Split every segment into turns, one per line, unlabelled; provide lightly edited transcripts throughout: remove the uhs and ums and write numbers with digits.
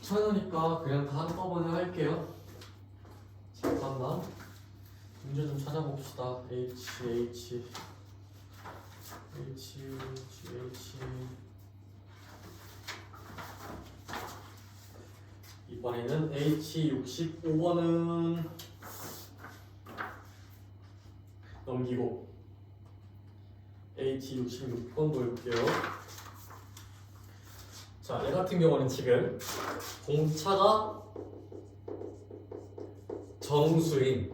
귀찮으니까 그냥 다 한꺼번에 할게요. 잠깐만 문제 좀 찾아봅시다. H 이번에는 H65번은 넘기고 H66번 볼게요. 자, 얘 같은 경우는 지금 공차가 정수인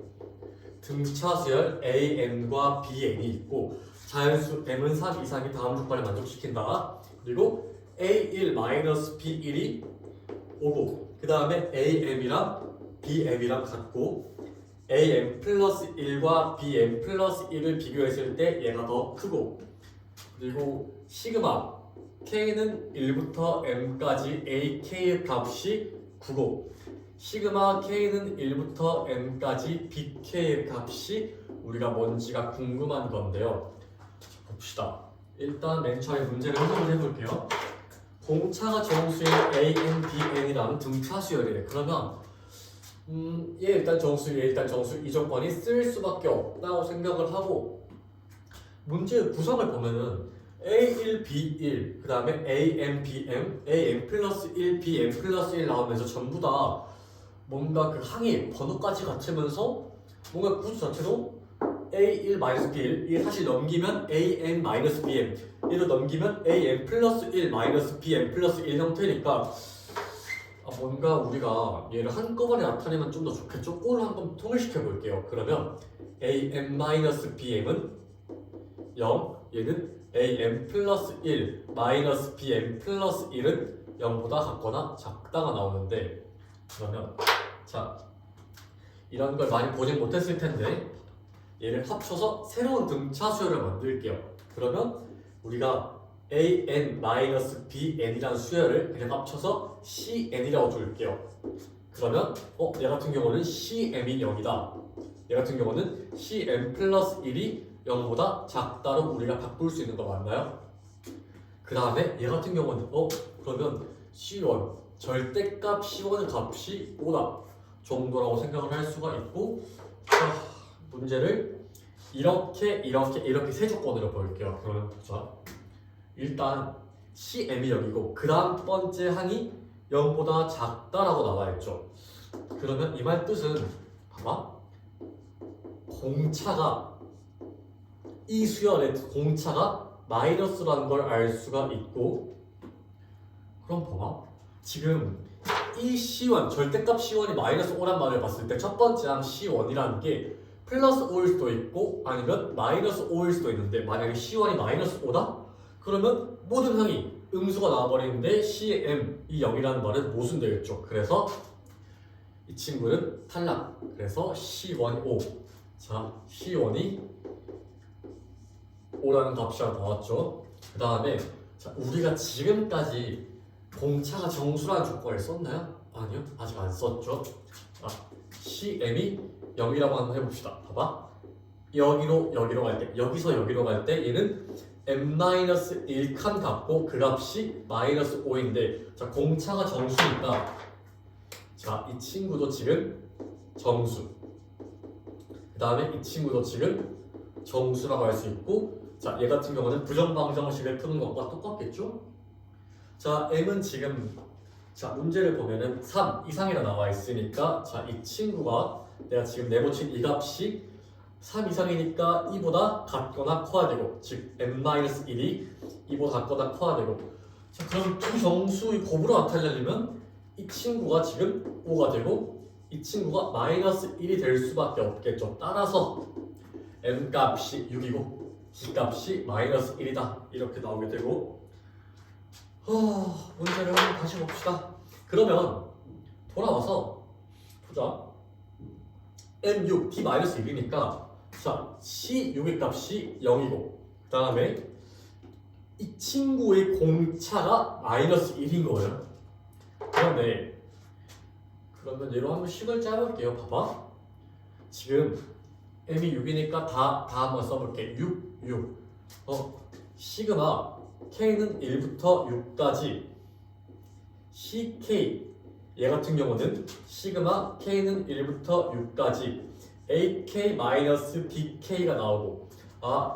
등차 수열 AN과 BN이 있고 자연수 M은 3 이상이 다음 조건을 만족시킨다. 그리고 A1-B1이 오고 그 다음에 AM이랑 BM이랑 같고 AM 플러스 1과 BM 플러스 1을 비교했을 때 얘가 더 크고 그리고 시그마 K는 1부터 M까지 AK의 값이 9고 시그마 K는 1부터 M까지 BK의 값이 우리가 뭔지가 궁금한 건데요. 봅시다. 일단 맨 처음에 문제를 해석을 해볼게요. 공차가 정수인 AN, BN이라는 등차 수열이래. 그러면 얘 일단 정수, 얘 일단 정수 이 조건이 쓸 수밖에 없다고 생각을 하고 문제의 구성을 보면은 A1, B1, 그 다음에 AM, BM, AM 플러스 1, BM 플러스 1 나오면서 전부 다 뭔가 그 항의 번호까지 같으면서 뭔가 구조 자체도 A1-B1, 이게 사실 넘기면 AN-BM, 얘를 넘기면 AM 플러스 1 마이너스 BM 플러스 1 형태니까 뭔가 우리가 얘를 한꺼번에 나타내면 좀 더 좋겠죠? 꼴을 한번 통일시켜 볼게요. 그러면 AM-BM은 0, 얘는 AM 플러스 1 마이너스 BM 플러스 1은 0보다 같거나 작다가 나오는데 그러면 자 이런 걸 많이 보진 못했을 텐데 얘를 합쳐서 새로운 등차 수열을 만들게요. 그러면 우리가 AN-BN이라는 수열을 그냥 합쳐서 CN이라고 줄게요. 그러면 얘 같은 경우는 CM이 0이다. 얘 같은 경우는 CM 플러스 1이 0보다 작다로 우리가 바꿀 수 있는 거 맞나요? 그 다음에 얘 같은 경우는 그러면 C1 절대값 C1의 값이 5다 정도라고 생각을 할 수가 있고 문제를 이렇게 세 조건으로 볼게요. 그러면 보자. 일단 CM이 0이고 그 다음 번째 항이 0보다 작다라고 나와있죠. 그러면 이 말 뜻은 봐봐 공차가 이 수열의 공차가 마이너스라는 걸 알 수가 있고 그럼 봐봐 지금 이 C1 절대값 C1이 마이너스 5란 말을 봤을 때 첫 번째 항 C1이라는 게 플러스 5일 수도 있고 아니면 마이너스 5일 수도 있는데 만약에 C1이 마이너스 5다? 그러면 모든 항이 음수가 나와버리는데 CM이 0이라는 말은 모순되겠죠. 그래서 이 친구는 탈락. 그래서 C1이 5. 자, C1이 5라는 값이 하나 나왔죠. 그 다음에 우리가 지금까지 공차가 정수라는 조건을 썼나요? 아니요. 아직 안 썼죠. CM이 0이라고 한번 해봅시다. 봐봐. 여기로 갈 때, 여기서 여기로 갈 때 얘는 M-1칸 같고 그 값이 마이너스 5인데 자 공차가 정수니까 자 이 친구도 지금 정수 그 다음에 이 친구도 지금 정수라고 할 수 있고 자 얘 같은 경우는 부정방정식을 푸는 것과 똑같겠죠? 자 M은 지금 자 문제를 보면은 3 이상이라 나와 있으니까 자 이 친구가 내가 지금 내보친 이 값이 3 이상이니까 2보다 같거나 커야 되고 즉 M-1이 2보다 같거나 커야 되고 자 그럼 두 정수의 곱으로 나타내려면 이 친구가 지금 5가 되고 이 친구가 마이너스 1이 될 수밖에 없겠죠. 따라서 M값이 6이고 B값이 마이너스 1이다 이렇게 나오게 되고 문제를 한번 다시 봅시다. 그러면 돌아와서 보자. M6, D-1이니까 자, C6의 값이 0이고 그 다음에 이 친구의 공차가 마이너스 1인 거예요. 그러면 얘로 한번 식을 짜볼게요. 봐봐. 지금 M이 6이니까 다 한번 써볼게. 6. 시그마 K는 1부터 6까지 CK 얘 같은 경우는 시그마 k는 1부터 6까지 ak-bk가 나오고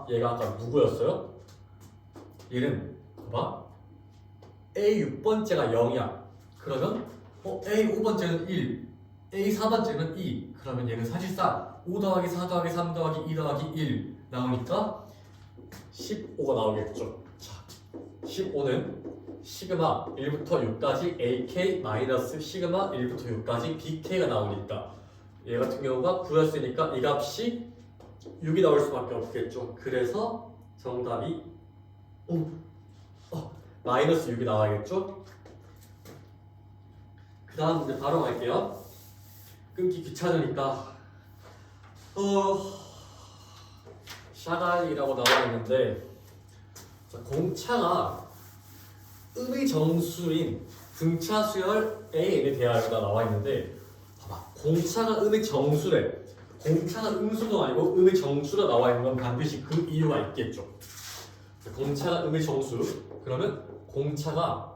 얘가 아까 누구였어요? 얘는 봐봐 a 6번째가 0이야. 그러면 a 5번째는 1, a 4번째는 2. 그러면 얘는 사실상 5 더하기 4 더하기 3 더하기 2 더하기 1 나오니까 15가 나오겠죠. 자, 15는 시그마 1부터 6까지 AK 마이너스 시그마 1부터 6까지 BK가 나오니까 얘 같은 경우가 9였으니까 이 값이 6이 나올 수밖에 없겠죠. 그래서 정답이 마이너스 6이 나와야겠죠. 그 다음 문제 바로 갈게요. 끊기 귀찮으니까 샤갈이라고 나와 있는데 공차가 음의 정수인 등차 수열 AN에 대하여가 나와 있는데 봐봐 공차가 음의 정수래. 공차가 음수도 아니고 음의 정수가 나와 있는 건 반드시 그 이유가 있겠죠. 공차가 음의 정수 그러면 공차가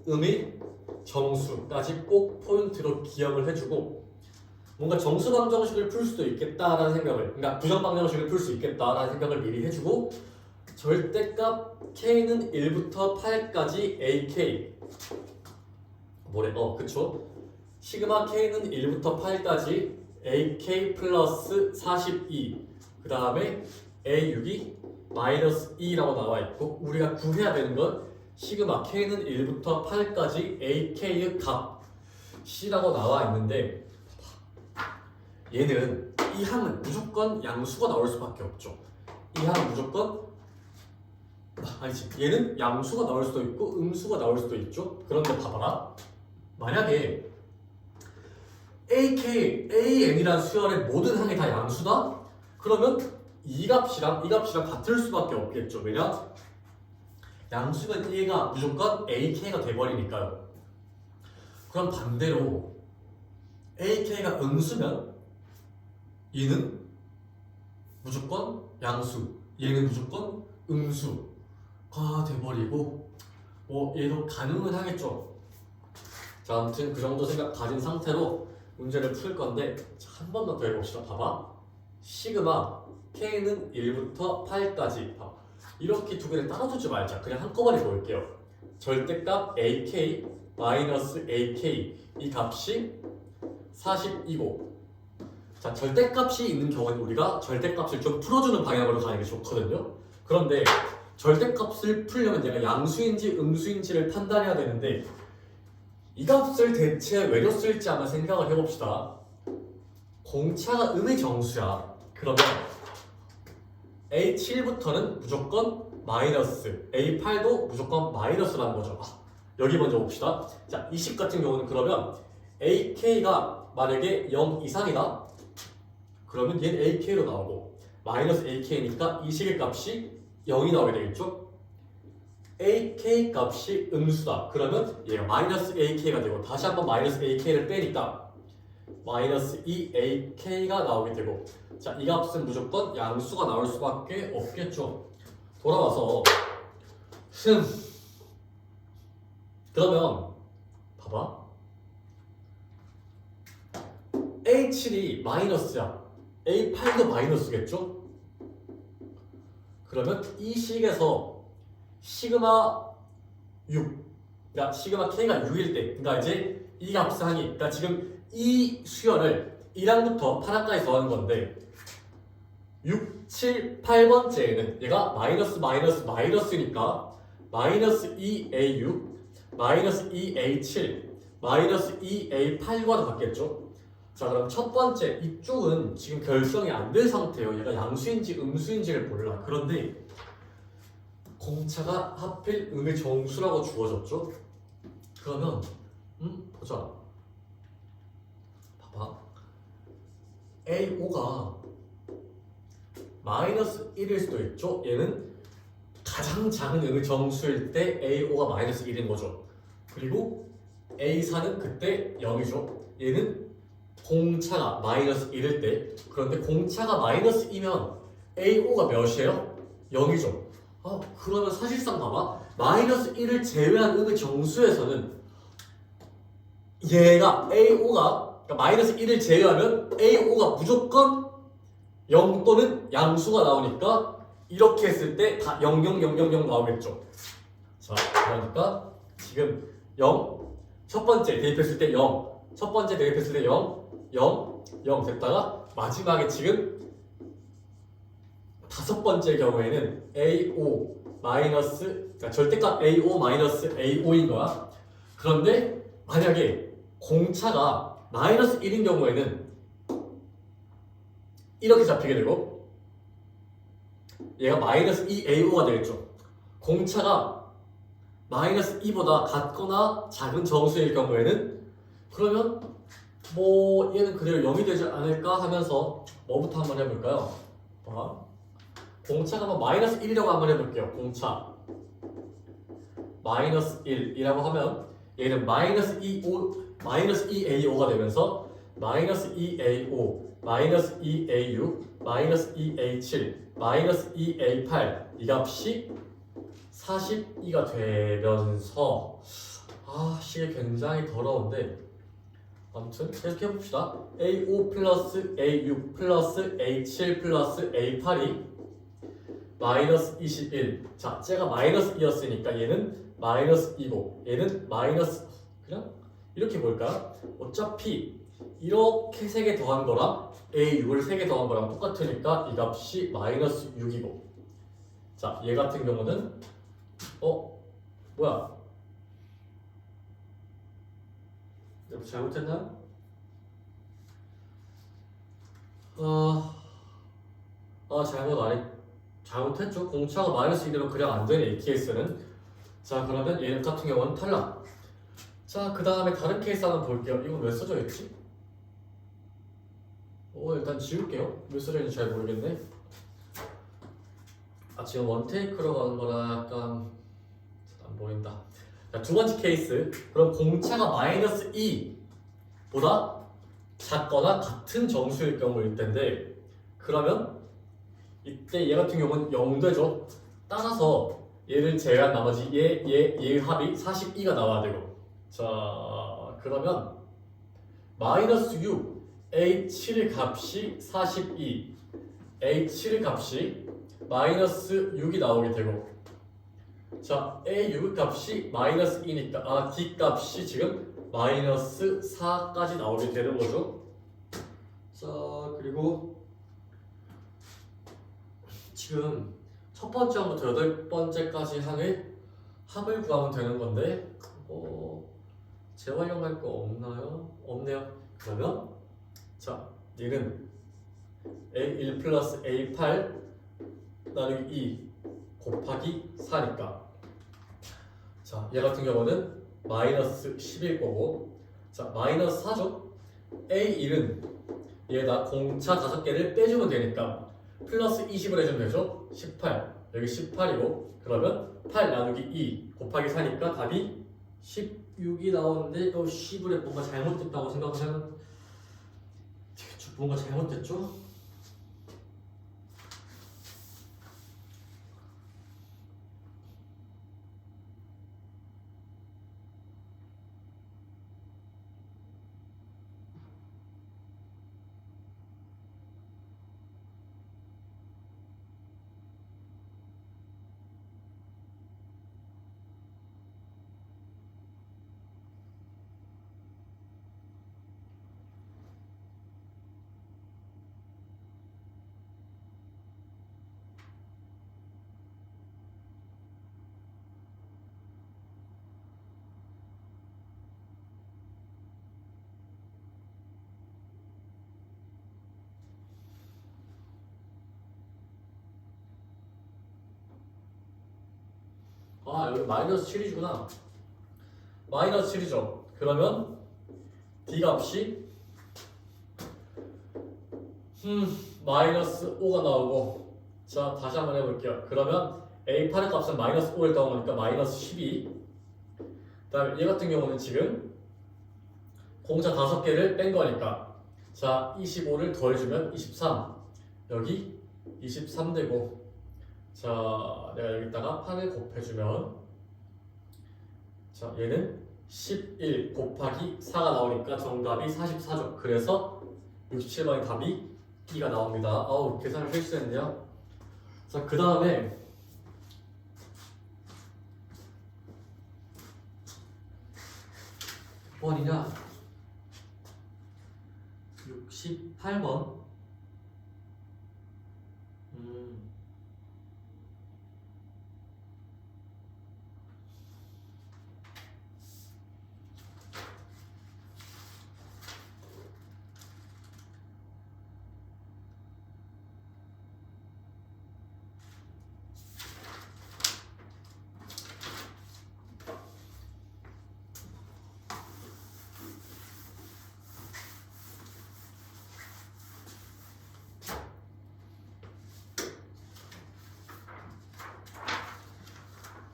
음의 정수까지 꼭 포인트로 기억을 해주고 뭔가 정수 방정식을 풀 수도 있겠다라는 생각을 그러니까 부정 방정식을 풀 수 있겠다라는 생각을 미리 해주고 절대값 k는 1부터 8까지 ak 뭐래? 그쵸? 시그마 k는 1부터 8까지 ak 플러스 42 그 다음에 a6이 마이너스 2라고 나와 있고 우리가 구해야 되는 건 시그마 k는 1부터 8까지 ak의 값 c라고 나와 있는데 얘는 이 항은 무조건 양수가 나올 수밖에 없죠. 이 항은 무조건 아니지 얘는 양수가 나올 수도 있고 음수가 나올 수도 있죠. 그런데 봐봐라 만약에 AN이란 수열의 모든 항이 다 양수다? 그러면 이 값이랑 같을 수밖에 없겠죠. 왜냐? 양수면 얘가 무조건 AK가 돼버리니까요. 그럼 반대로 AK가 음수면 얘는 무조건 양수, 얘는 무조건 음수가 돼버리고 얘도 가능은 하겠죠. 자, 아무튼 그 정도 생각 가진 상태로 문제를 풀 건데 한 번만 더 해봅시다. 봐봐. 시그마 K는 1부터 8까지 이렇게 두 개를 따라두지 말자. 그냥 한꺼번에 볼게요. 절대값 AK 마이너스 AK 이 값이 40이고 자 절대값이 있는 경우는 우리가 절대값을 좀 풀어주는 방향으로 가는 게 좋거든요. 그런데 절대값을 풀려면 얘가 양수인지 음수인지를 판단해야 되는데 이 값을 대체 왜 줬을지 한번 생각을 해봅시다. 공차가 음의 정수야. 그러면 A7부터는 무조건 마이너스, A8도 무조건 마이너스라는 거죠. 여기 먼저 봅시다. 자, 이 식 같은 경우는 그러면 AK가 만약에 0 이상이다. 그러면 얘는 AK로 나오고 마이너스 AK니까 이 식의 값이 0이 나오게 되겠죠. AK 값이 음수다. 그러면 얘가 마이너스 AK가 되고 다시 한번 마이너스 AK를 빼니까 마이너스 2AK가 나오게 되고 자, 이 값은 무조건 양수가 나올 수밖에 없겠죠. 돌아와서 그러면 봐봐 A7이 마이너스야. A8도 마이너스겠죠? 그러면 이 식에서 시그마 6 그러니까 시그마 K가 6일 때 그러니까 이제 이 값상이 그러니까 지금 이 수열을 1항부터 8항까지 더하는 건데 6, 7, 8번째에는 얘가 마이너스니까 마이너스 2A6 마이너스 2A7 마이너스 2A8과도 같겠죠? 자 그럼 첫 번째 이쪽은 지금 결정이 안 된 상태예요. 얘가 양수인지 음수인지를 몰라. 그런데 공차가 하필 음의 정수라고 주어졌죠? 그러면 보자. 봐봐. A5가 마이너스 1일 수도 있죠? 얘는 가장 작은 음의 정수일 때 A5가 마이너스 1인 거죠. 그리고 A4는 그때 0이죠. 얘는 공차가 마이너스 1일 때 그런데 공차가 마이너스 2면 A5가 몇이에요? 0이죠. 그러면 사실상 봐봐 마이너스 1을 제외한 음의 정수에서는 얘가 AO가 그러니까 마이너스 1을 제외하면 AO가 무조건 0 또는 양수가 나오니까 이렇게 했을 때 다 0, 0, 0, 0, 0 나오겠죠. 자, 그러니까 지금 0, 첫 번째 대입했을 때 0, 첫 번째 대입했을 때 0, 0, 0 됐다가 마지막에 지금 다섯 번째 경우에는 AO 마이너스 그러니까 절대값 AO 마이너스 AO인 거야. 그런데 만약에 공차가 마이너스 1인 경우에는 이렇게 잡히게 되고 얘가 마이너스 2AO가 되겠죠. 공차가 마이너스 2보다 같거나 작은 정수일 경우에는 그러면 뭐 얘는 그대로 0이 되지 않을까 하면서 뭐부터 한번 해볼까요? 봐. 공차가 뭐 마이너스 1이라고 한번 해볼게요. 공차 마이너스 1이라고 하면 얘는 마이너스 2AO가 되면서 마이너스 2AO 마이너스 2AU 마이너스 2A7 마이너스 2A8 이 값이 42가 되면서 이게 굉장히 더러운데 아무튼 계속 해봅시다. A5 플러스 A6 플러스 A7 플러스 A8이 마이너스 21. 자, 쟤가 마이너스 2였으니까 얘는 마이너스 2고 얘는 마이너스 그냥 이렇게 볼까? 어차피 이렇게 3개 더한 거랑 A6을 3개 더한 거랑 똑같으니까 이 값이 마이너스 6이고 자, 얘 같은 경우는 뭐야? 내가 잘못했나? 잘못했죠. 공차가 마이너스 1이면 그냥 안 되네, 이 케이스는. 자, 그러면 얘 같은 경우는 탈락. 자, 그 다음에 다른 케이스 한번 볼게요. 이건 왜 써져 있지? 일단 지울게요. 왜 써져 있는지 잘 모르겠네. 지금 원테이크로 가는 거라 약간 안 보인다. 자, 두 번째 케이스. 그럼 공차가 마이너스 2보다 작거나 같은 정수일 경우일 텐데 그러면 이때 얘 같은 경우는 0 되죠. 따라서 얘를 제외한 나머지 얘 합이 42가 나와야 되고 자 그러면 마이너스 6 A7의 값이 42 A7의 값이 마이너스 6이 나오게 되고 자 A6의 값이 마이너스 2니까 D 값이 지금 마이너스 4까지 나오게 되는 거죠. 자 그리고 지금 첫 번째부터 여덟 번째까지 하는 합을 구하면 되는 건데 재활용할 거 없나요? 없네요. 그러면 자 얘는 A1 플러스 A8 나누기 2 곱하기 4니까 자 얘 같은 경우는 마이너스 10일 거고 자 마이너스 4죠? A1은 얘다 공차 5개를 빼주면 되니까 플러스 20을 해주면 되죠? 18 여기 18이고 그러면 8 나누기 2 곱하기 4니까 답이 16이 나오는데 이거 10을 뭔가 잘못됐다고 생각하면 뭔가 잘못됐죠? 여기 마이너스 7이구나. 마이너스 7이죠. 그러면 D 값이 마이너스 5가 나오고 자 다시 한번 해볼게요. 그러면 A8의 값은 마이너스 5를 더하니까 마이너스 12. 그 다음에 얘 같은 경우는 지금 공차 5개를 뺀 거니까 자 25를 더해주면 23 여기 23 되고 자 내가 여기다가 8을 곱해주면 자 얘는 11 곱하기 4가 나오니까 정답이 44죠. 그래서 67번의 답이 B가 나옵니다. 아우, 계산을 실수했네요. 자, 그 다음에 몇 번이냐? 68번.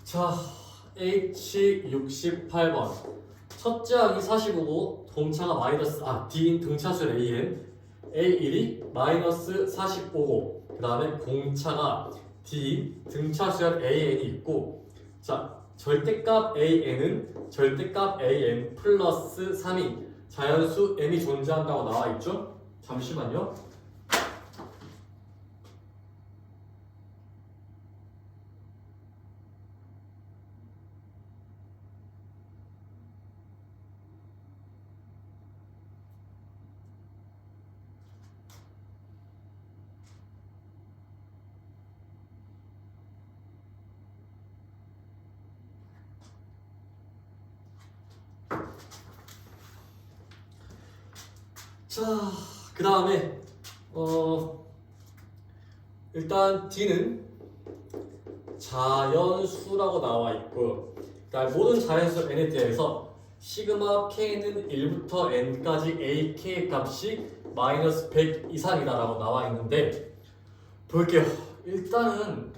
자, H68번. 첫째 항이 45고 동차가 마이너스 D인 등차수 AN A1이 마이너스 45고 그 다음에 공차가 D인 등차수열 AN이 있고 자, 절대값 AN은 절대값 AN 플러스 3인 자연수 M이 존재한다고 나와 있죠? 잠시만요. 자, 그 다음에 일단 D는 자연수라고 나와 있고 그러니까 모든 자연수 n에 대해서 시그마 k는 1부터 n까지 ak 값이 마이너스 100 이상이다라고 나와 있는데 볼게요. 일단은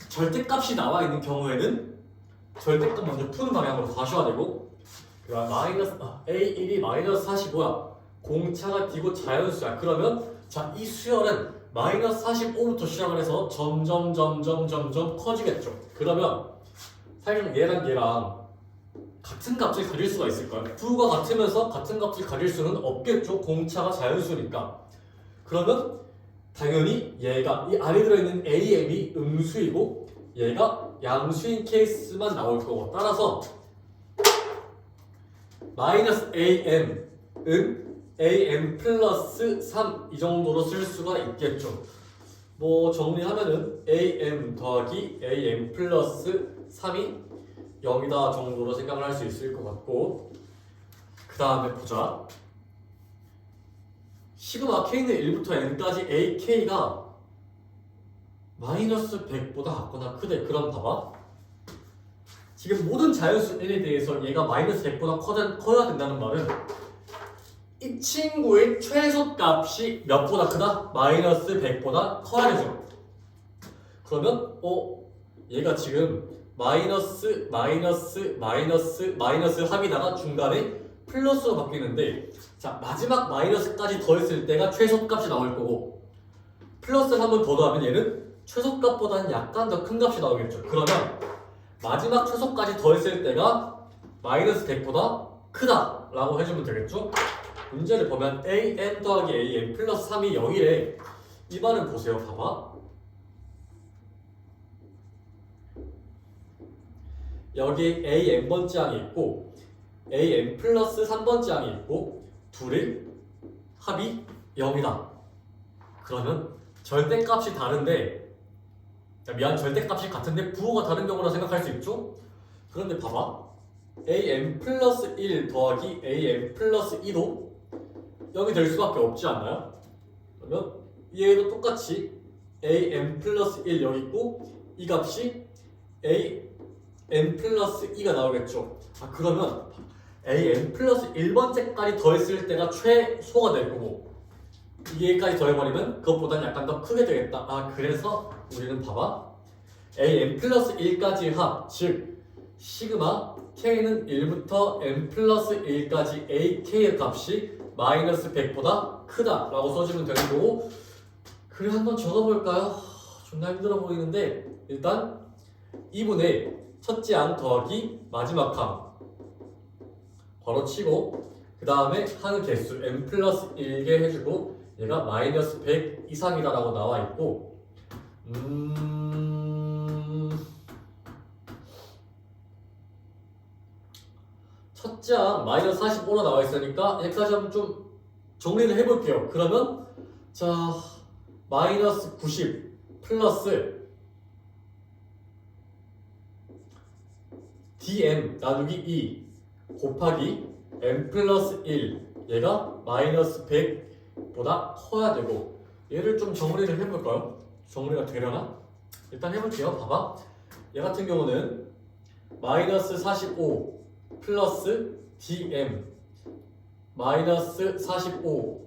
절대값이 나와 있는 경우에는 절대값 먼저 푸는 방향으로 가셔야 되고 그러니까 A1이 마이너스 45야. 공차가 D고 자연수야. 그러면 자, 이 수열은 마이너스 45부터 시작을 해서 점점 커지겠죠. 그러면 사실 얘랑 같은 값을 가질 수가 있을까요? 부가 같으면서 같은 값을 가질 수는 없겠죠. 공차가 자연수니까. 그러면 당연히 얘가 이 안에 들어있는 AM이 음수이고 얘가 양수인 케이스만 나올 거고 따라서 마이너스 AM은 AM 플러스 3 이 정도로 쓸 수가 있겠죠. 뭐 정리하면은 AM 더하기 AM 플러스 3이 0이다 정도로 생각을 할 수 있을 것 같고 그 다음에 보자. 시그마 K는 1부터 N까지 AK가 마이너스 100보다 작거나 크대. 그럼 봐봐. 지금 모든 자연수 N에 대해서 얘가 마이너스 100보다 커야 된다는 말은 이 친구의 최소값이 몇보다 크다? 마이너스 100보다 커야 되죠. 그러면 얘가 지금 마이너스 합이다가 중간에 플러스로 바뀌는데 자 마지막 마이너스까지 더했을 때가 최소값이 나올 거고 플러스를 한 번 더 더하면 얘는 최소값보다는 약간 더 큰 값이 나오겠죠. 그러면 마지막 최소까지 더했을 때가 마이너스 100보다 크다 라고 해주면 되겠죠. 문제를 보면 an 더하기 an 플러스 3이 0이래. 이 말은 보세요. 봐봐. 여기 an번째 항이 있고 an 플러스 3번째 항이 있고 둘의 합이 0이다. 그러면 절대값이 다른데 절대값이 같은데 부호가 다른 경우라 생각할 수 있죠? 그런데 봐봐. an 플러스 1 더하기 an 플러스 2도 0이 될 수밖에 없지 않나요? 그러면 얘도 똑같이 an 플러스 1 여기 있고 이 값이 an 플러스 2가 나오겠죠. 그러면 an 플러스 1번째까지 더했을 때가 최소가 될 거고 얘까지 더해버리면 그것보다는 약간 더 크게 되겠다. 그래서 우리는 봐봐. an 플러스 1까지의 합, 즉 시그마 k는 1부터 n 플러스 1까지 ak의 값이 마이너스 100보다 크다 라고 써주면 되는 거고 그래 한번 적어볼까요? 존나 힘들어 보이는데 일단 2분의 첫째 항 더하기 마지막 항 바로 치고 그 다음에 하는 개수 n 플러스 1개 해주고 얘가 마이너스 100 이상이다라고 나와 있고 첫째 항 마이너스 45로 나와 있으니까 여기까지 한번 좀 정리를 해볼게요. 그러면 자 마이너스 90 플러스 dm 나누기 2 곱하기 n 플러스 1 얘가 마이너스 100보다 커야 되고 얘를 좀 정리를 해볼까요? 정리가 되려나? 일단 해볼게요. 봐봐. 얘 같은 경우는 마이너스 45 플러스 dm 마이너스 45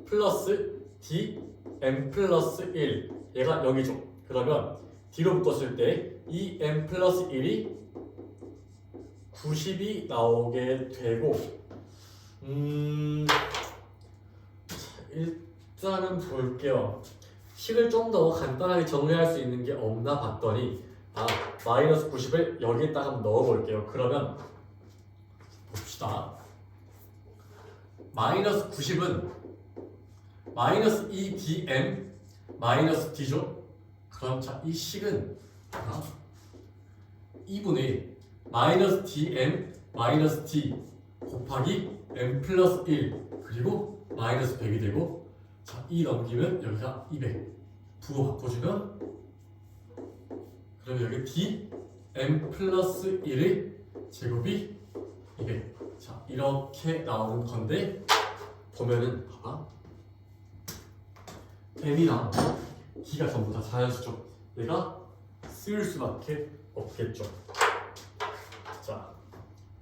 플러스 dm 플러스 1 얘가 0이죠. 그러면 d로 묶었을 때 이 m 플러스 1이 90이 나오게 되고 일단은 볼게요. 식을 좀 더 간단하게 정리할 수 있는 게 없나 봤더니 마이너스 90을 여기에다가 한번 넣어볼게요. 그러면 봅시다. 마이너스 90은 마이너스 2dm 마이너스 d죠. 그럼 자, 이 식은 2분의 마이너스 dm 마이너스 d 곱하기 m 플러스 1 그리고 마이너스 100이 되고 자, 2 넘기면 여기가 200 부호 바꿔주면 그러면 여기 d m 플러스 1의 제곱이 200 자, 이렇게 나오는 건데 보면은 봐봐 m이랑 d가 전부 다 자연수죠. 얘가 쓸 수밖에 없겠죠. 자,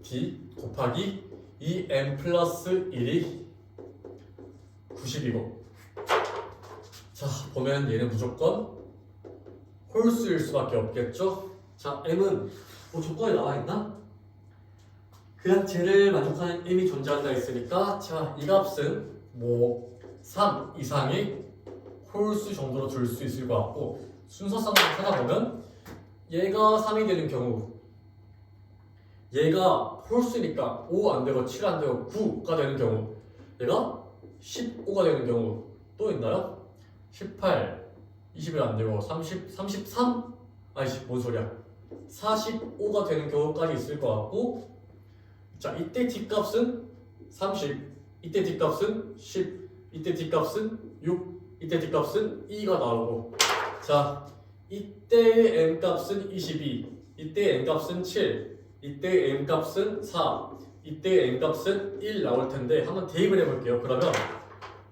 d 곱하기 2m 플러스 1이 90이고 자, 보면 얘는 무조건 홀수일 수밖에 없겠죠. 자, m은 뭐 조건에 나와 있나? 그냥 쟤를 만족하는 m이 존재한다 했으니까 자, 이 값은 뭐 3 이상의 홀수 정도로 둘 수 있을 것 같고 순서상으로 찾아보면 얘가 3이 되는 경우 얘가 홀수니까 5 안되고 7 안되고 9가 되는 경우 얘가 15가 되는 경우 또 있나요? 18, 21 안되고 30, 33? 아니지 뭔 소리야 45가 되는 경우까지 있을 것 같고 자 이때 d값은 30 이때 d값은 10 이때 d값은 6 이때 d값은 2가 나오고 자 이때 n값은 22 이때 n값은 7 이때 n값은 4 이때 n값은 1 나올 텐데 한번 대입을 해볼게요. 그러면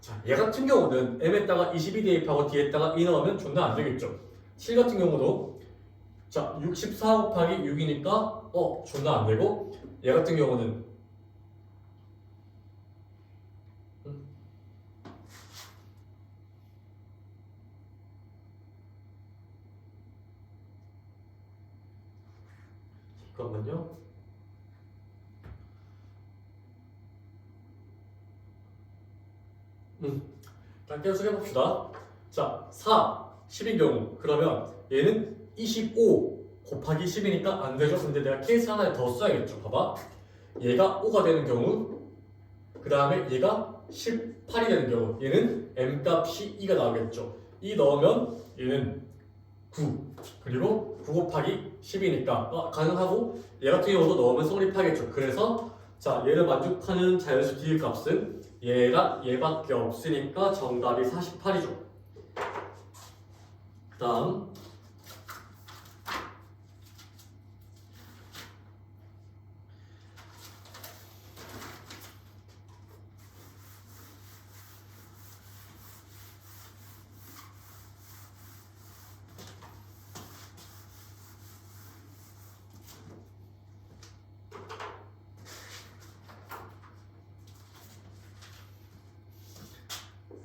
자, 얘 같은 경우는 m에다가 22 대입하고 d에다가 2 넣으면 존나 안 되겠죠. 7 같은 경우도 자 64 곱하기 6이니까 존나 안 되고 얘 같은 경우는 잠깐만요. 일단 계속 해봅시다. 자, 4, 10인 경우 그러면 얘는 25 곱하기 10이니까 안 되죠. 근데 내가 케이스 하나를 더 써야겠죠. 봐봐. 얘가 5가 되는 경우 그 다음에 얘가 18이 되는 경우 얘는 m값이 2가 나오겠죠. 2 넣으면 얘는 9 그리고 9 곱하기 10이니까 가능하고 얘 같은 경우도 넣으면 성립하겠죠. 그래서 자 얘를 만족하는 자연수 d 값은 얘랑 얘밖에 없으니까 정답이 48이죠. 그 다음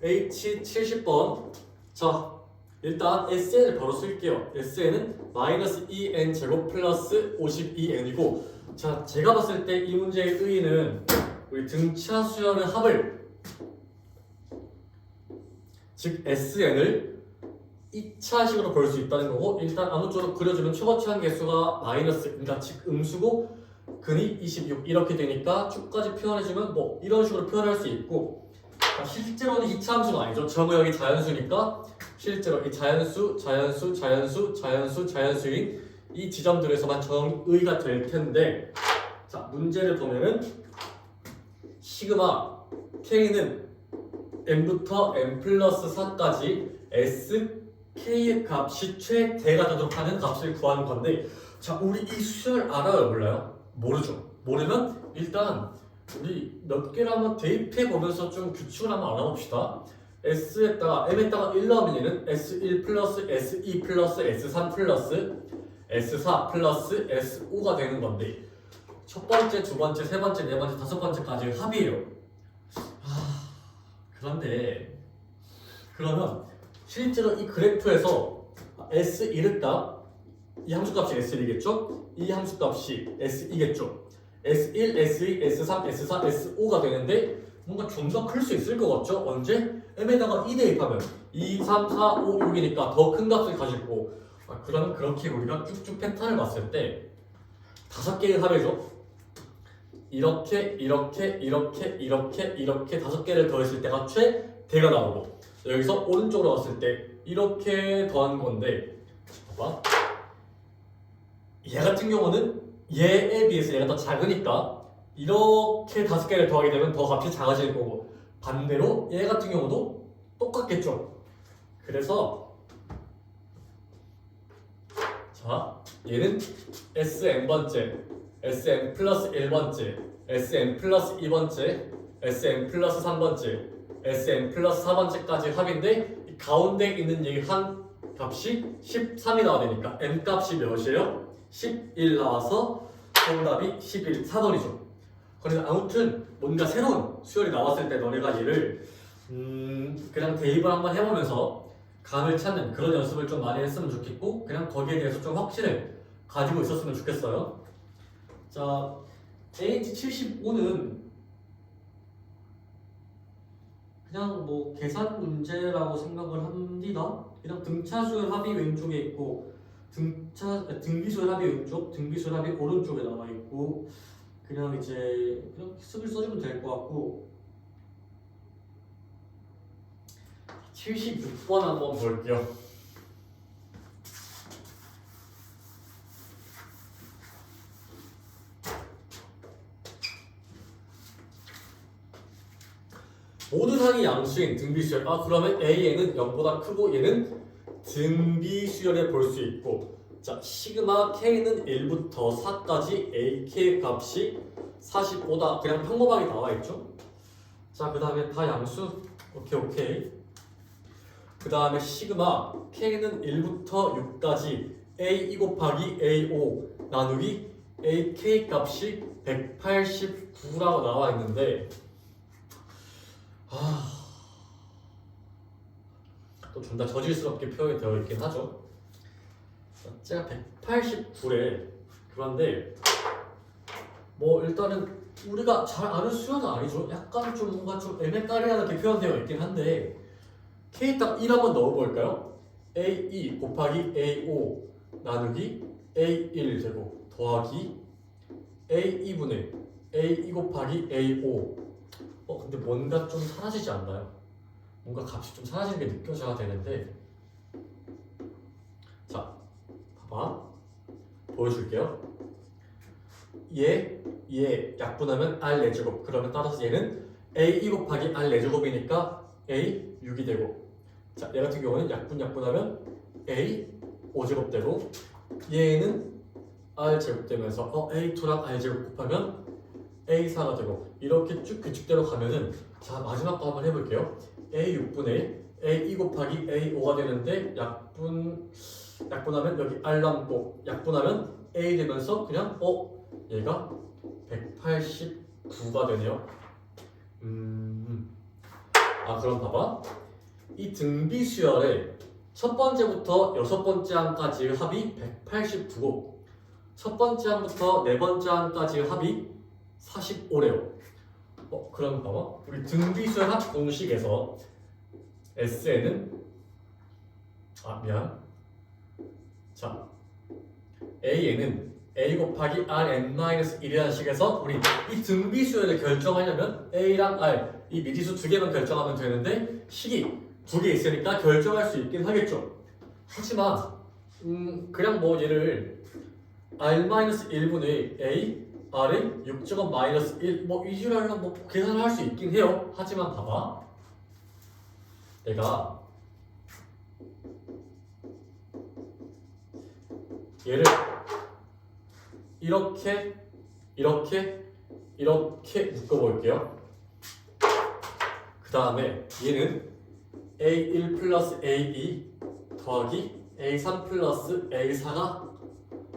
H70번 자 일단 SN을 바로 쓸게요. SN은 마이너스 2n 제곱 플러스 52n이고 자 제가 봤을 때 이 문제의 의의는 우리 등차 수열의 합을 즉 SN을 2차식으로 볼 수 있다는 거고 일단 아무쪼록 그려주는 최고치한 개수가 마이너스 그러니까 즉 음수고 근이 26 이렇게 되니까 쭉까지 표현해주면 뭐 이런 식으로 표현할 수 있고 실제로는 이차함수는 아니죠. 정의역이 자연수니까 실제로 이 자연수인 이 지점들에서만 정의가 될 텐데 자 문제를 보면은 시그마 K는 n부터 n 플러스 4까지 SK의 값이 최대가 되도록 하는 값을 구하는 건데 자 우리 이 수열 알아요 몰라요? 모르죠. 모르면 일단 우리 몇 개를 한번 대입해 보면서 좀 규칙을 한번 알아봅시다. S에다가 M에다가 1 넣으면 얘는 S1 플러스 S2 플러스 S3 플러스 S4 플러스 S5가 되는 건데 첫 번째, 두 번째, 세 번째, 네 번째, 다섯 번째까지 합이에요. 그런데 그러면 실제로 이 그래프에서 S1의 값, 이 함수값이 S1이겠죠? 이 함수값이 S2겠죠? S1, S2, S3, S4, S5가 되는데 뭔가 좀 더 클 수 있을 것 같죠? 언제? M에다가 2 대입하면 2, 3, 4, 5, 6이니까 더 큰 값을 가질 거고 그러면 그렇게 우리가 쭉쭉 패턴을 봤을 때 5개의 합이죠? 이렇게 5개를 더했을 때가 최대가 나오고 여기서 오른쪽으로 갔을 때 이렇게 더한 건데 봐봐 얘 같은 경우는 얘에 비해서 얘가 더 작으니까 이렇게 5개를 더하게 되면 더 값이 작아질 거고 반대로 얘 같은 경우도 똑같겠죠. 그래서 자 얘는 Sn번째 Sn 플러스 1번째 Sn 플러스 2번째 Sn 플러스 3번째 Sn 플러스 4번째까지 합인데 이 가운데 있는 이 한 값이 13이 나와야 되니까 n 값이 몇이에요? 11 나와서 정답이 11, 4번이죠. 그래서 아무튼 뭔가 새로운 수열이 나왔을 때 너네가 얘를 그냥 대입을 한번 해보면서 감을 찾는 그런 연습을 좀 많이 했으면 좋겠고 그냥 거기에 대해서 좀 확신을 가지고 있었으면 좋겠어요. 자, AH75는 그냥 뭐 계산 문제라고 생각을 합니다. 그냥 등차수열 합이 왼쪽에 있고 등비수열 합이 왼쪽, 등비수열 합이 오른쪽에 나와 있고 그냥 이제 그냥 습을 써주면 될 것 같고 76번 한번 볼게요. 모든 항이 양수인 등비수열 그러면 A는 0보다 크고 얘는 등비수열에 볼 수 있고 자 시그마 K는 1부터 4까지 AK 값이 45다 그냥 평범하게 나와있죠. 자 그 다음에 다 양수 오케이 그 다음에 시그마 K는 1부터 6까지 A2 곱하기 A5 나누기 AK 값이 189라고 나와있는데 또 존나 저질스럽게 표현이 되어 있긴 하죠. 제가 189래. 그런데 뭐 일단은 우리가 잘 아는 수열은 아니죠. 약간 좀 뭔가 좀 애매까리하게 표현되어 있긴 한데 K 딱 1 한번 넣어볼까요? A2 곱하기 A5 나누기 A1 제곱 더하기 A2분의 A2 곱하기 A5 근데 뭔가 좀 사라지지 않나요? 뭔가 값이 좀 사라지는 게 느껴져야 되는데 자 봐봐 보여줄게요. 얘 약분하면 R4제곱 그러면 따라서 얘는 A2 곱하기 R4제곱이니까 A6이 되고 자 얘 같은 경우는 약분하면 A5제곱 되고 얘는 R제곱 되면서 A2랑 R제곱 곱하면 A4가 되고 이렇게 쭉 규칙대로 가면은 자 마지막 거 한번 해볼게요. A6분의 A2 곱하기 A5가 되는데 약분하면 여기 R 남고 약분하면 A 되면서 그냥 얘가 189가 되네요. 그럼 봐봐 이 등비수열의 첫 번째부터 여섯 번째 항까지의 합이 189고 첫 번째 항부터 네 번째 항까지의 합이 45래요. 그럼 봐봐 우리 등비수열 합 공식에서 Sn은 자 AN은 a 곱하기 rn-1이라는 식에서 우리 이 등비수열을 결정하려면 a랑 r 이 미지수 두 개만 결정하면 되는데 식이 두 개 있으니까 결정할 수 있긴 하겠죠. 하지만 그냥 뭐 얘를 r-1분의 a r의 6제곱 마이너스 1 뭐 이지랄로 뭐 계산을 할 수 있긴 해요. 하지만 봐봐, 내가 얘를 이렇게 묶어볼게요. 그 다음에 얘는 a1 플러스 a2 더하기 a3 플러스 a4가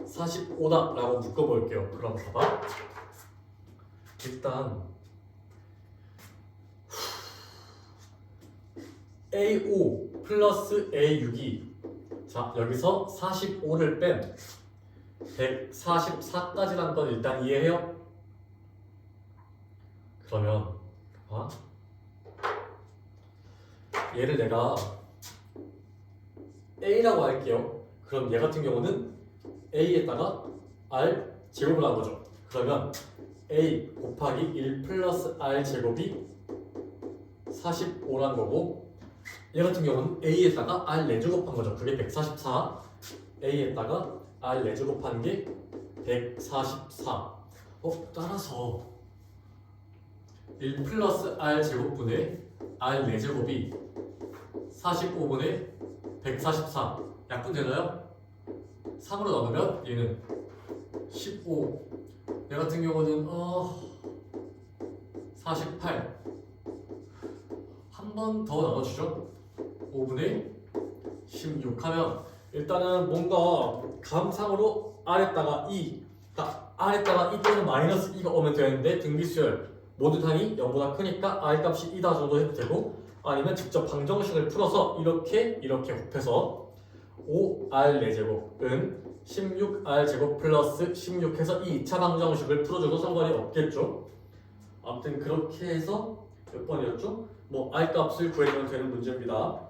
45다 라고 묶어볼게요. 그럼 봐봐, 일단 a5 플러스 a6이 자 여기서 45를 뺀 144까지란 건 일단 이해해요? 그러면 얘를 내가 a라고 할게요. 그럼 얘 같은 경우는 a에다가 r 제곱을 한 거죠. 그러면 a 곱하기 1 플러스 r 제곱이 45란 거고, 얘 같은 경우는 a에다가 r 4제곱한 거죠. 그게 144. a에다가 r 4제곱한 게 144. 따라서 1 플러스 r 제곱분의 r 4제곱이 45분의 144 약분되나요? 3으로 나누면 얘는 15. 얘 같은 경우는 48. 한 번 더 나눠주죠. 5분의 16 하면 일단은 뭔가 감상으로 R에다가 2, 그러니까 R에다가 2 또는 마이너스 2가 오면 되는데 등비수열 모든 항이 0보다 크니까 R 값이 2다 정도 해도 되고, 아니면 직접 방정식을 풀어서 이렇게 곱해서 5R 4제곱은 16R 제곱 플러스 16 해서 이 2차 방정식을 풀어줘도 상관이 없겠죠. 아무튼 그렇게 해서 몇 번이었죠? 뭐 R 값을 구해주면 되는 문제입니다.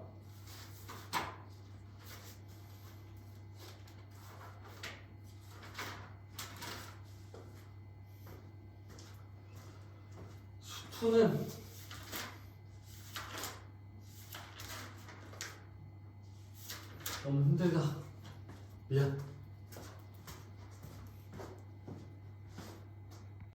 수투는 너무 힘들다. 미안.